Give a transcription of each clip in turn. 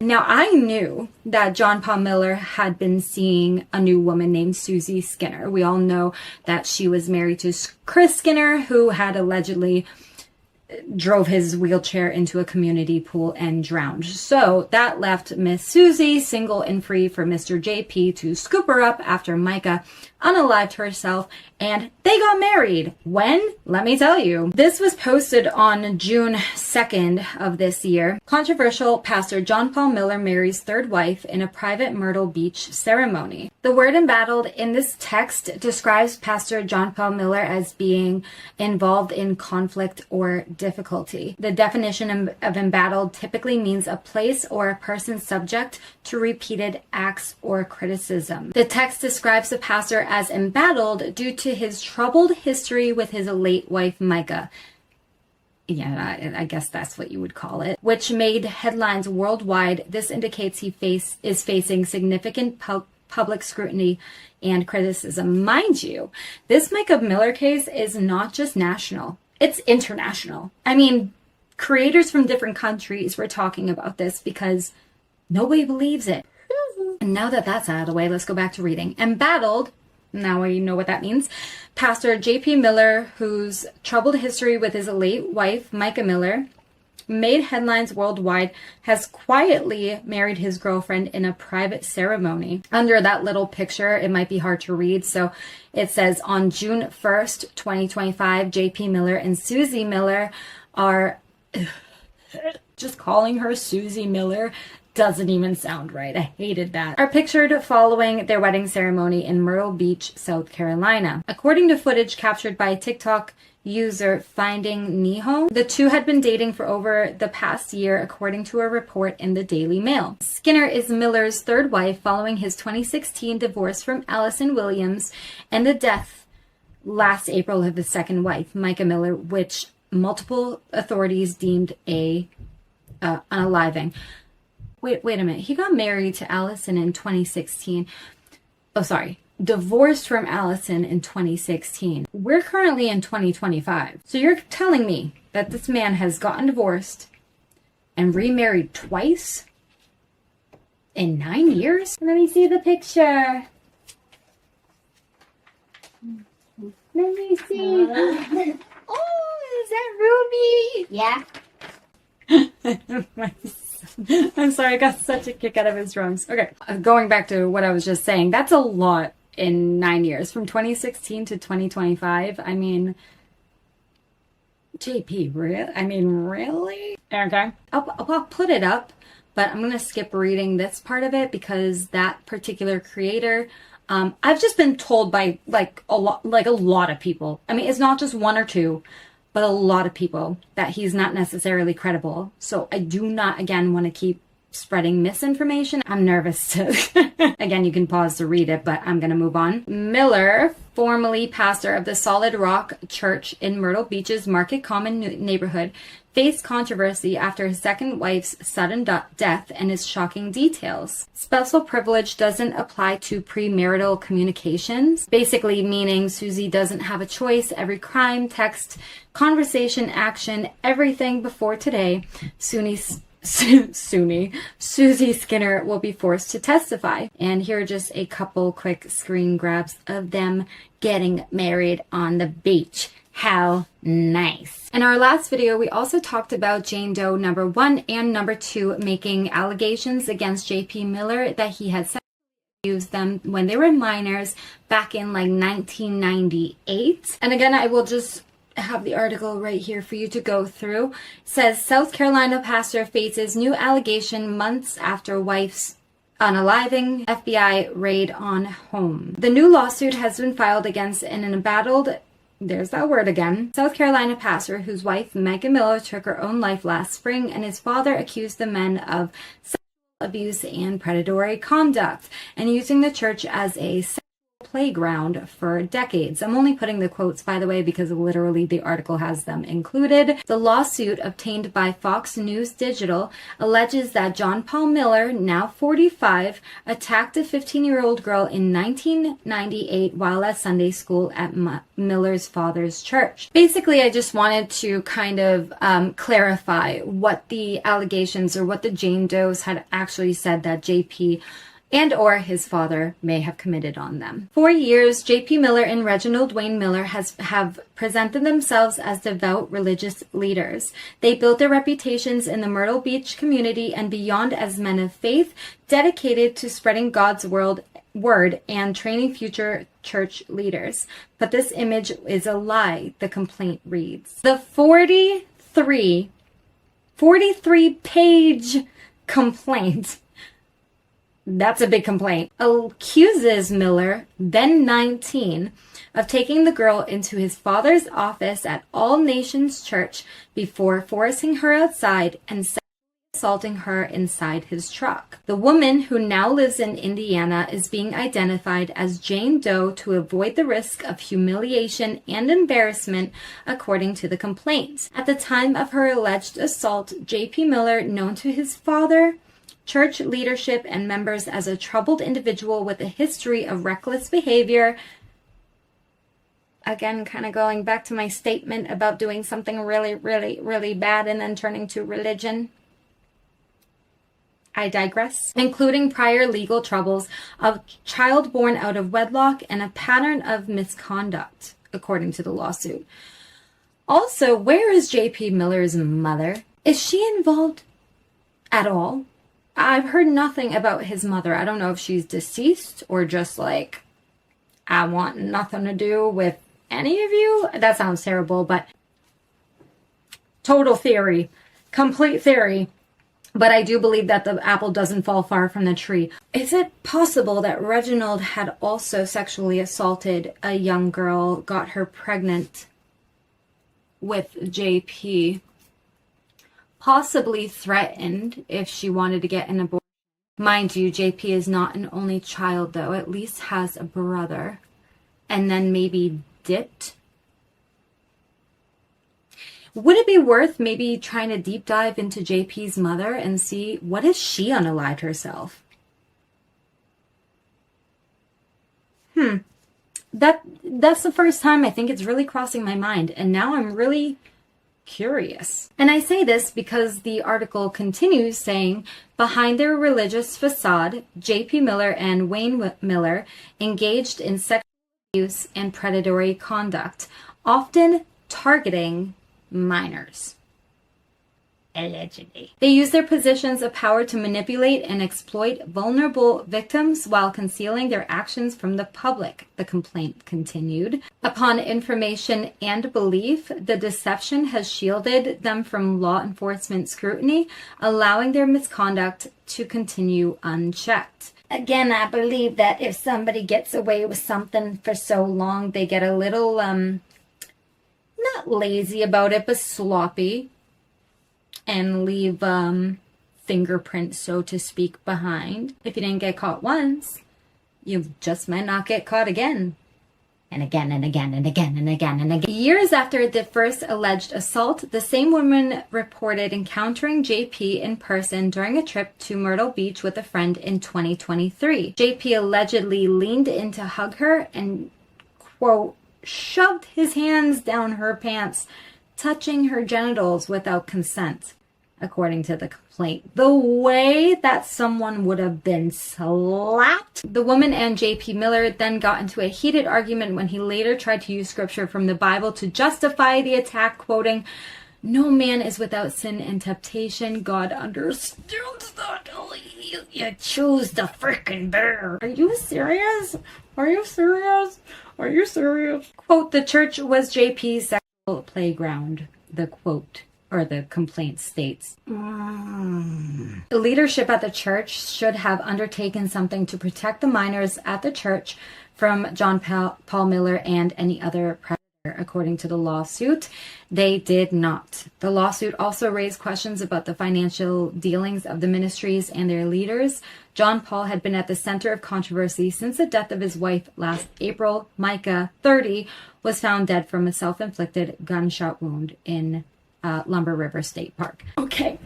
Now, I knew that John Paul Miller had been seeing a new woman named Suzie Skinner. We all know that she was married to Chris Skinner, who had allegedly drove his wheelchair into a community pool and drowned. So that left Miss Suzie single and free for Mr. JP to scoop her up after Mica unalived herself, and they got married. When? Let me tell you. This was posted on June 2nd of this year. Controversial pastor John Paul Miller marries third wife in a private Myrtle Beach ceremony. The word embattled in this text describes Pastor John Paul Miller as being involved in conflict or difficulty. The definition of embattled typically means a place or a person subject to repeated acts or criticism. The text describes the pastor as embattled due to his troubled history with his late wife Mica. Yeah, I guess that's what you would call it, which made headlines worldwide. This indicates he is facing significant public scrutiny and criticism. Mind you, this Mica Miller case is not just national, it's international. I mean, creators from different countries were talking about this because nobody believes it. And now that that's out of the way, let's go back to reading. Embattled, now you know what that means. Pastor J.P. Miller, whose troubled history with his late wife, Mica Miller, made headlines worldwide, has quietly married his girlfriend in a private ceremony. Under that little picture, it might be hard to read. So it says, on June 1st, 2025, J.P. Miller and Suzie Miller are... Just calling her Suzie Miller doesn't even sound right. I hated that. Are pictured following their wedding ceremony in Myrtle Beach, South Carolina. According to footage captured by TikTok user Finding Neho, the two had been dating for over the past year, according to a report in the Daily Mail. Skinner is Miller's third wife following his 2016 divorce from Allison Williams and the death last April of his second wife, Mica Miller, which multiple authorities deemed unaliving. Wait a minute. He got married to Allison in 2016. Oh, sorry. Divorced from Allison in 2016. We're currently in 2025. So you're telling me that this man has gotten divorced and remarried twice in 9 years? Let me see the picture. Let me see. Oh, is that Ruby? Yeah. I'm sorry, I got such a kick out of his drums. Okay, going back to what I was just saying, that's a lot in 9 years. From 2016 to 2025, I mean, JP, really? I mean, really? Okay. I'll put it up, but I'm going to skip reading this part of it because that particular creator, I've just been told by a lot of people. I mean, it's not just one or two, but a lot of people, that he's not necessarily credible. So I do not, again, want to keep spreading misinformation. I'm nervous to, again, you can pause to read it, but I'm going to move on. Miller, formerly pastor of the Solid Rock Church in Myrtle Beach's Market Common neighborhood, faced controversy after his second wife's sudden death and his shocking details. Spousal privilege doesn't apply to premarital communications, basically meaning Suzie doesn't have a choice. Every crime, text, conversation, action, everything before today, Suzie Skinner will be forced to testify. And here are just a couple quick screen grabs of them getting married on the beach. How nice. In our last video, we also talked about Jane Doe number 1 and number 2 making allegations against J.P. Miller that he had sexually abused them when they were minors back in 1998. And again, I will just have the article right here for you to go through. It says, South Carolina pastor faces new allegation months after wife's unaliving, FBI raid on home. The new lawsuit has been filed against an embattled, there's that word again, South Carolina pastor whose wife, Mica Miller, took her own life last spring, and his father accused the men of sexual abuse and predatory conduct, and using the church as a sexual playground for decades. I'm only putting the quotes, by the way, because literally the article has them included. The lawsuit obtained by Fox News Digital alleges that John Paul Miller, now 45, attacked a 15-year-old girl in 1998 while at Sunday school at Miller's father's church. Basically, I just wanted to kind of clarify what the allegations or what the Jane Does had actually said that JP and or his father may have committed on them. For years, J.P. Miller and Reginald Wayne Miller have presented themselves as devout religious leaders. They built their reputations in the Myrtle Beach community and beyond as men of faith, dedicated to spreading God's word and training future church leaders. But this image is a lie, the complaint reads. The 43-page complaint, that's a big complaint, accuses Miller, then 19, of taking the girl into his father's office at All Nations Church before forcing her outside and assaulting her inside his truck. The woman, who now lives in Indiana, is being identified as Jane Doe to avoid the risk of humiliation and embarrassment, according to the complaint. At the time of her alleged assault, J.P. Miller, known to his father, church leadership, and members as a troubled individual with a history of reckless behavior. Again, kind of going back to my statement about doing something really, really, really bad and then turning to religion. I digress. Including prior legal troubles, a child born out of wedlock, and a pattern of misconduct, according to the lawsuit. Also, where is J.P. Miller's mother? Is she involved at all? I've heard nothing about his mother. I don't know if she's deceased or just like, I want nothing to do with any of you. That sounds terrible, but total theory, complete theory. But I do believe that the apple doesn't fall far from the tree. Is it possible that Reginald had also sexually assaulted a young girl, got her pregnant with JP? Possibly threatened if she wanted to get an abortion. Mind you, JP is not an only child, though. At least has a brother. And then maybe dipped. Would it be worth maybe trying to deep dive into JP's mother and see what if she unalived herself? That's the first time I think it's really crossing my mind. And now I'm really curious. And I say this because the article continues saying, behind their religious facade, J.P. Miller and Wayne Miller engaged in sexual abuse and predatory conduct, often targeting minors. Allegedly. They use their positions of power to manipulate and exploit vulnerable victims while concealing their actions from the public, the complaint continued. Upon information and belief, the deception has shielded them from law enforcement scrutiny, allowing their misconduct to continue unchecked. Again, I believe that if somebody gets away with something for so long, they get a little, not lazy about it, but sloppy. And leave fingerprints, so to speak, behind. If you didn't get caught once, you just might not get caught again. And again, and again, and again, and again, and again. Years after the first alleged assault, the same woman reported encountering JP in person during a trip to Myrtle Beach with a friend in 2023. JP allegedly leaned in to hug her and, quote, shoved his hands down her pants, touching her genitals without consent, according to the complaint. The way that someone would have been slapped. The woman and J.P. Miller then got into a heated argument when he later tried to use scripture from the Bible to justify the attack, quoting, "No man is without sin and temptation. God understands that. You choose the freaking bear." Are you serious? Are you serious? Are you serious? Quote, the church was JP's playground, the quote or the complaint states. The leadership at the church should have undertaken something to protect the minors at the church from John Paul Miller and any other predators. According to the lawsuit, they did not. The lawsuit also raised questions about the financial dealings of the ministries and their leaders. John Paul had been at the center of controversy since the death of his wife last April. Mica, 30, was found dead from a self-inflicted gunshot wound in Lumber River State Park. Okay.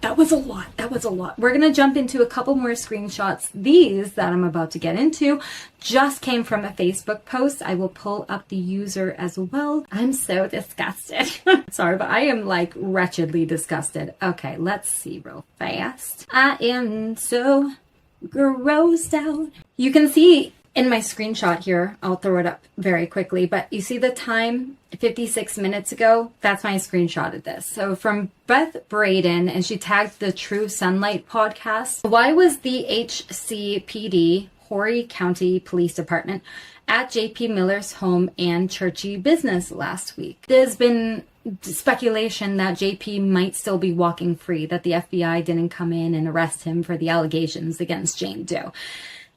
That was a lot. We're going to jump into a couple more screenshots. These that I'm about to get into just came from a Facebook post. I will pull up the user as well. I'm so disgusted. Sorry, but I am like wretchedly disgusted. Okay, let's see real fast. I am so grossed out. You can see in my screenshot here, I'll throw it up very quickly, but you see the time 56 minutes ago? That's my screenshot of this. So from Beth Braden, and she tagged the True Sunlight podcast. Why was the HCPD, Horry County Police Department, at JP Miller's home and churchy business last week? There's been speculation that JP might still be walking free, that the FBI didn't come in and arrest him for the allegations against Jane Doe.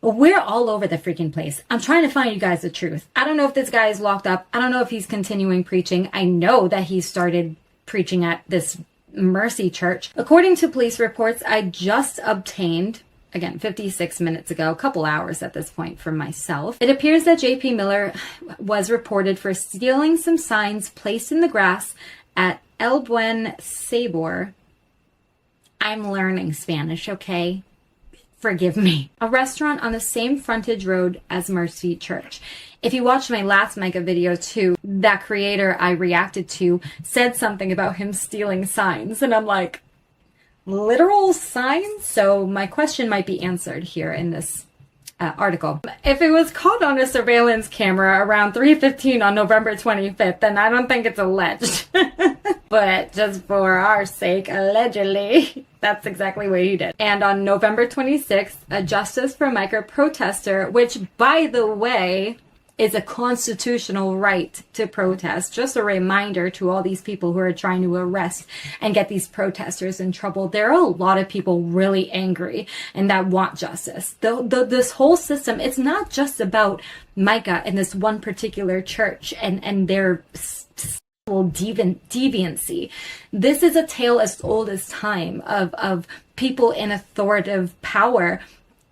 We're all over the freaking place. I'm trying to find you guys the truth. I don't know if this guy is locked up. I don't know if he's continuing preaching. I know that he started preaching at this Mercy Church. According to police reports, I just obtained, again, 56 minutes ago, a couple hours at this point from myself. It appears that JP Miller was reported for stealing some signs placed in the grass at El Buen Sabor. I'm learning Spanish, okay? Forgive me. A restaurant on the same frontage road as Mercy Church. If you watched my last Mica video too, that creator I reacted to said something about him stealing signs. And I'm like, literal signs? So my question might be answered here in this article. If it was caught on a surveillance camera around 3:15 on November 25th, then I don't think it's alleged. But just for our sake, allegedly, that's exactly what he did. And on November 26th, a Justice for Mica protester, which, by the way, is a constitutional right to protest. Just a reminder to all these people who are trying to arrest and get these protesters in trouble. There are a lot of people really angry and that want justice. This whole system, it's not just about Mica and this one particular church and their deviancy. This is a tale as old as time of people in authoritative power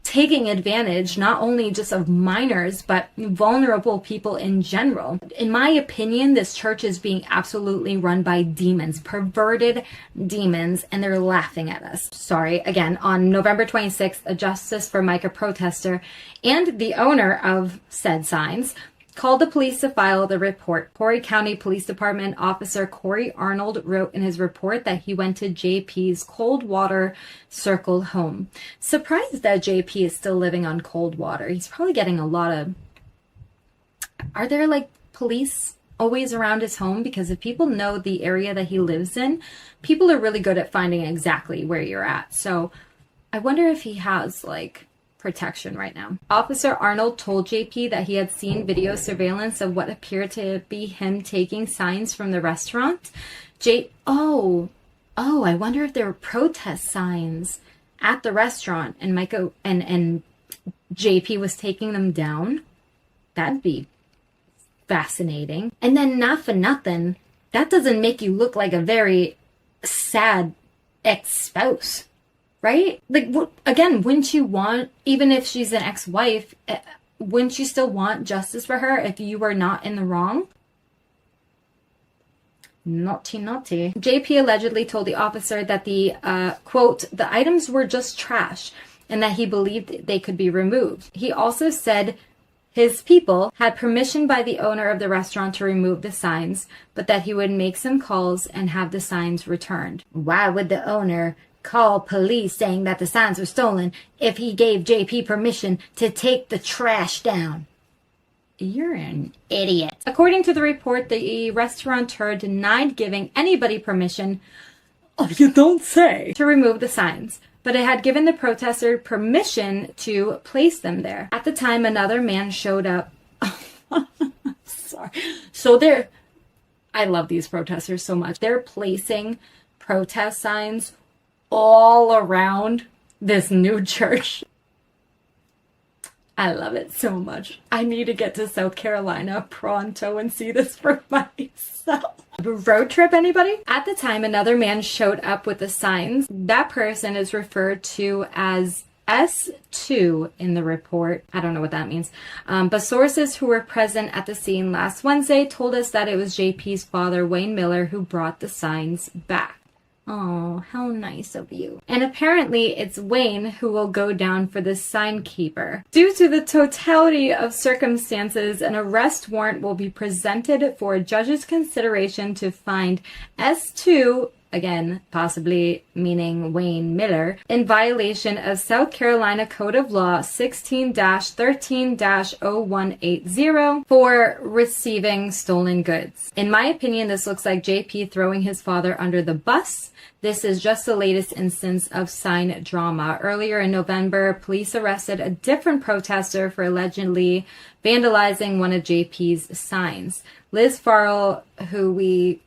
taking advantage not only just of minors, but vulnerable people in general. In my opinion, this church is being absolutely run by demons, perverted demons, and they're laughing at us. Sorry, again, on November 26th, a Justice for Mica protester and the owner of said signs called the police to file the report. Horry County Police Department officer Corey Arnold wrote in his report that he went to JP's Coldwater Circle home. Surprised that JP is still living on Coldwater. He's probably getting a lot of... Are there like police always around his home? Because if people know the area that he lives in, people are really good at finding exactly where you're at. So I wonder if he has like protection right now. Officer Arnold told JP that he had seen video surveillance of what appeared to be him taking signs from the restaurant. I wonder if there were protest signs at the restaurant and Mica and JP was taking them down. That'd be fascinating. And then not for nothing, that doesn't make you look like a very sad ex-spouse. Right? Like, again, wouldn't you want, even if she's an ex-wife, wouldn't you still want justice for her if you were not in the wrong? Naughty, naughty. JP allegedly told the officer that the, quote, the items were just trash and that he believed they could be removed. He also said his people had permission by the owner of the restaurant to remove the signs, but that he would make some calls and have the signs returned. Why would the owner call police saying that the signs were stolen if he gave JP permission to take the trash down? You're an idiot. According to the report, the restaurateur denied giving anybody permission, oh, you don't say, to remove the signs, but it had given the protester permission to place them there. At the time, another man showed up. Sorry. So I love these protesters so much. They're placing protest signs all around this new church. I love it so much. I need to get to South Carolina pronto and see this for myself. Road trip, anybody? At the time, another man showed up with the signs. That person is referred to as S2 in the report. I don't know what that means. But sources who were present at the scene last Wednesday told us that it was JP's father, Wayne Miller, who brought the signs back. Oh, how nice of you. And apparently it's Wayne who will go down for the sign keeper. Due to the totality of circumstances, an arrest warrant will be presented for a judge's consideration to find S2, again, possibly meaning Wayne Miller, in violation of South Carolina Code of Law 16-13-0180 for receiving stolen goods. In my opinion, this looks like JP throwing his father under the bus. This is just the latest instance of sign drama. Earlier in November, police arrested a different protester for allegedly vandalizing one of JP's signs. Liz Farrell, who we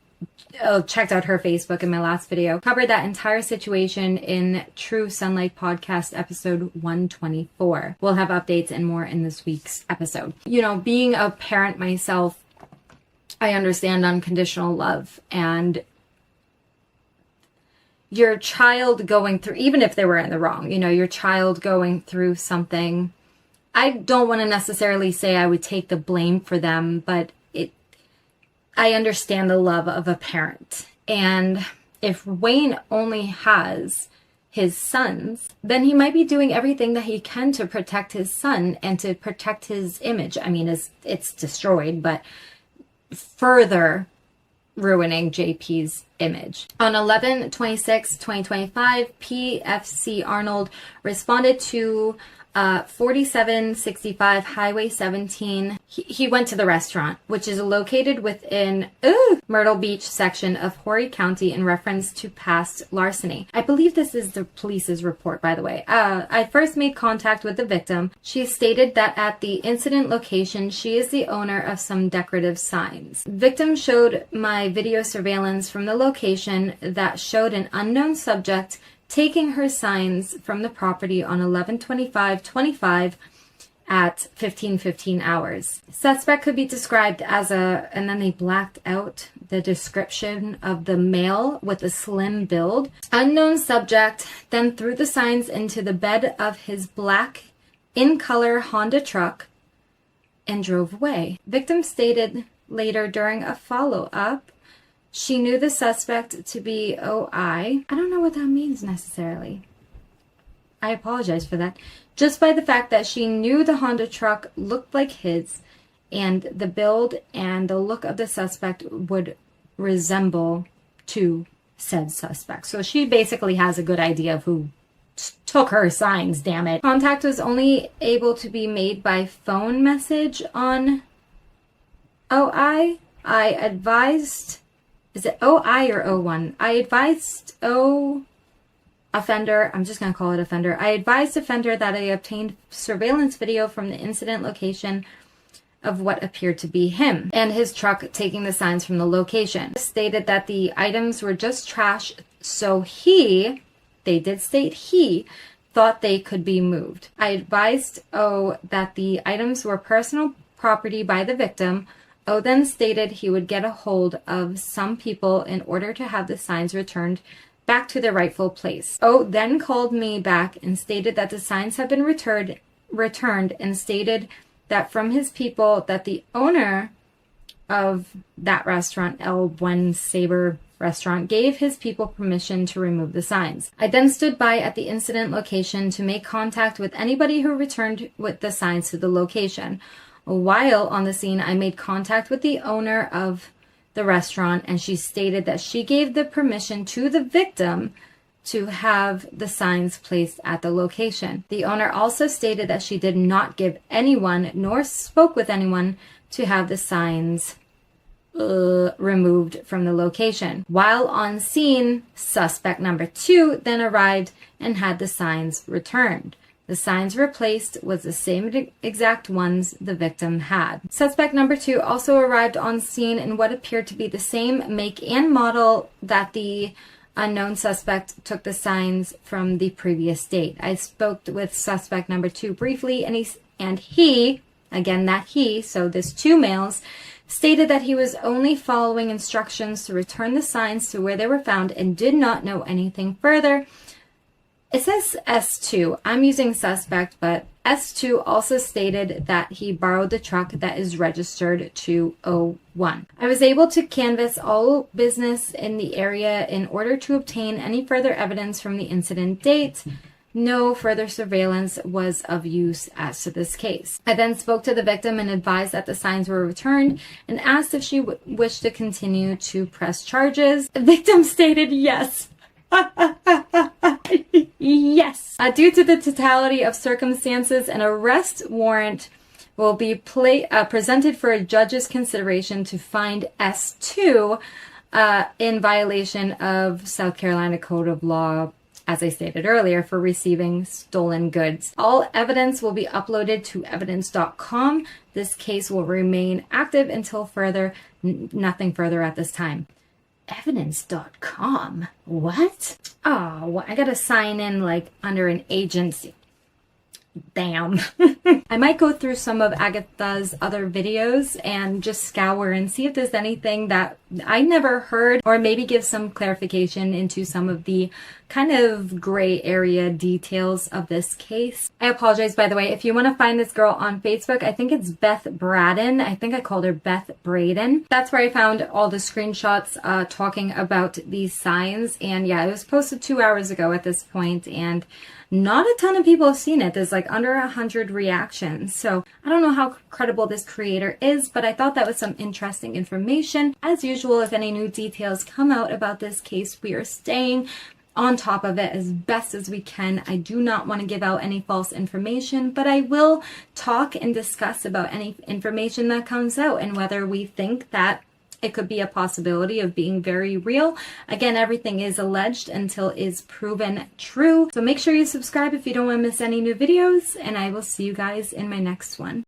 checked out her Facebook in my last video, covered that entire situation in True Sunlight Podcast episode 124. We'll have updates and more in this week's episode. You know, being a parent myself, I understand unconditional love, and your child going through, even if they were in the wrong, you know, your child going through something, I don't want to necessarily say I would take the blame for them, but I understand the love of a parent. And if Wayne only has his sons, then he might be doing everything that he can to protect his son and to protect his image. I mean, it's destroyed, but further ruining JP's image. On 11/26/2025, PFC Arnold responded to 4765 Highway 17. He went to the restaurant, which is located within Myrtle Beach section of Horry County, in reference to past larceny. I believe this is the police's report, by the way. I first made contact with the victim. She stated that at the incident location, she is the owner of some decorative signs. Victim showed my video surveillance from the location that showed an unknown subject taking her signs from the property on 11/25/25 at 15:15 hours. Suspect could be described as and then they blacked out the description of the male with a slim build. Unknown subject then threw the signs into the bed of his black in-color Honda truck and drove away. Victim stated later during a follow-up, she knew the suspect to be OI. I don't know what that means necessarily. I apologize for that. Just by the fact that she knew the Honda truck looked like his, and the build and the look of the suspect would resemble to said suspect. So she basically has a good idea of who took her signs, damn it. Contact was only able to be made by phone message on OI. I advised... Is it OI or O1? I advised offender, I'm just going to call it offender. I advised offender that I obtained surveillance video from the incident location of what appeared to be him and his truck taking the signs from the location. Stated that the items were just trash, so they did state he thought they could be moved. I advised O that the items were personal property by the victim. O then stated he would get a hold of some people in order to have the signs returned back to their rightful place. O then called me back and stated that the signs had been returned and stated that from his people that the owner of that restaurant, El Buen Sabor restaurant, gave his people permission to remove the signs. I then stood by at the incident location to make contact with anybody who returned with the signs to the location. While on the scene, I made contact with the owner of the restaurant, and she stated that she gave the permission to the victim to have the signs placed at the location. The owner also stated that she did not give anyone nor spoke with anyone to have the signs removed from the location. While on scene, suspect number 2 then arrived and had the signs returned. The signs replaced was the same exact ones the victim had. Suspect number 2 also arrived on scene in what appeared to be the same make and model that the unknown suspect took the signs from the previous date. I spoke with suspect number 2 briefly, and he And he, again that he, so there's two males, stated that he was only following instructions to return the signs to where they were found and did not know anything further. It says S2. I'm using suspect, but S2 also stated that he borrowed the truck that is registered to O1. I was able to canvass all business in the area in order to obtain any further evidence from the incident date. No further surveillance was of use as to this case. I then spoke to the victim and advised that the signs were returned and asked if she wished to continue to press charges. The victim stated yes. Yes. Due to the totality of circumstances, an arrest warrant will be presented for a judge's consideration to find S2 in violation of South Carolina Code of Law, as I stated earlier, for receiving stolen goods. All evidence will be uploaded to evidence.com. This case will remain active until further, nothing further at this time. Evidence.com? What? Oh, I gotta sign in like under an agency. Damn. I might go through some of Agatha's other videos and just scour and see if there's anything that I never heard, or maybe give some clarification into some of the kind of gray area details of this case. I apologize, by the way, if you want to find this girl on Facebook, I think it's Beth Braden. I think I called her Beth Braden. That's where I found all the screenshots talking about these signs. And yeah, it was posted 2 hours ago at this point, and not a ton of people have seen it. There's like under 100 reactions. So I don't know how credible this creator is, but I thought that was some interesting information. As usual, if any new details come out about this case, we are staying on top of it as best as we can. I do not want to give out any false information, but I will talk and discuss about any information that comes out and whether we think that it could be a possibility of being very real. Again, everything is alleged until is proven true. So make sure you subscribe if you don't want to miss any new videos, and I will see you guys in my next one.